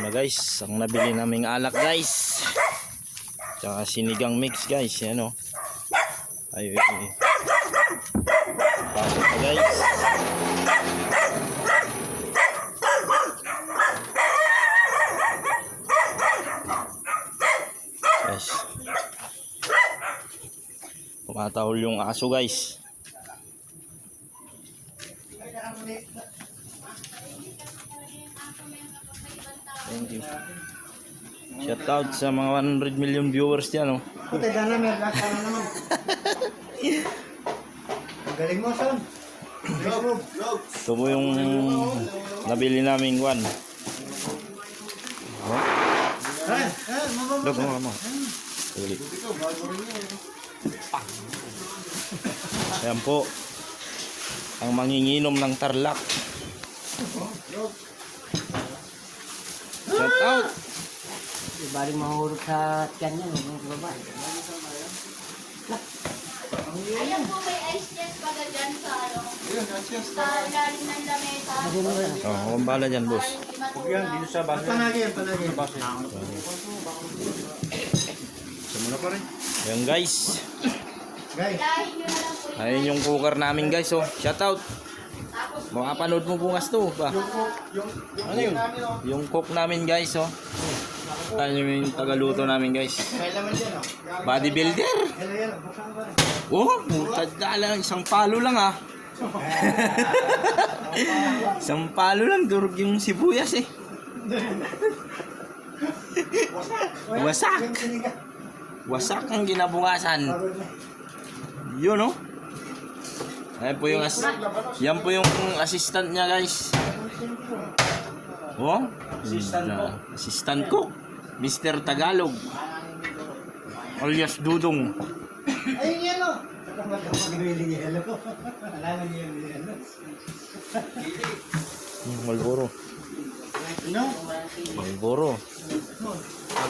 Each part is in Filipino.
na guys, ang nabili naming alak guys. Tsaka sinigang mix guys, yan o. Ay, pasok pa guys. Guys, tumatahol yung aso guys. Thank you. Shout out sa mga 100 million viewers dyan, oh. Puti dana, may black ka na naman. Ang galing mo, son. Ito po yung nabili naming one. Dog mo. Uli. Ayan po. Ang manginginom ng Tarlac. Shout out. Balik mahurot sa tiyan niya, yung babae. Ayan po, may ice chest pala dyan sa ano. Sa ilalim ng lamesa. Oh, ang bala dyan, boss. Yan, dito sa base. Panagi. Sumuna pa rin. Ayan guys. Guys. Ilahin nyo na lang po. Ayun yung cooker namin guys, oh. Shout out. Makapanood mo bukas to ba? Ano yun? Yung cook namin guys, oh. Tayo yung tagaluto namin guys. Bodybuilder. Oh, mutad lang. Isang palo lang ah. Isang palo lang. Durog yung sibuyas eh. Wasak. Wasak ang ginabukasan. Yun oh. Ayan po yung yan po yung assistant niya guys. Oh, assistant ko. Mr. Tagalog. Alias Dudong. Ayun yan, o. Mag-grilling yellow. Alam niyo yung yellow. Malboro. No? Malboro.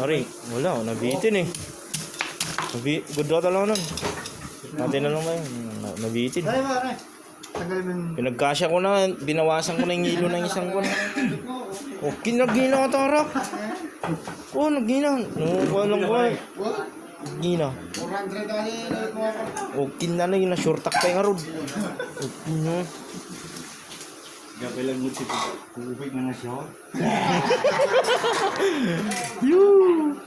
Ari, wala. Nabitin eh. Gudra talaga nun. Natin na lang ba yun? Nabitin. Dali ba, Aray? Tagalin mo yung... Pinagkasya ko na. Binawasan ko na yung hilo ng isang kon. Oh, kinagina ka tarak. Oh, nagina. Nukuha lang ko eh. Gina. 400 dali. Oh, kina na yun na short tak pa yung arod. Oh, kina. Gapay lang mo si Kubik na siya. Yoo!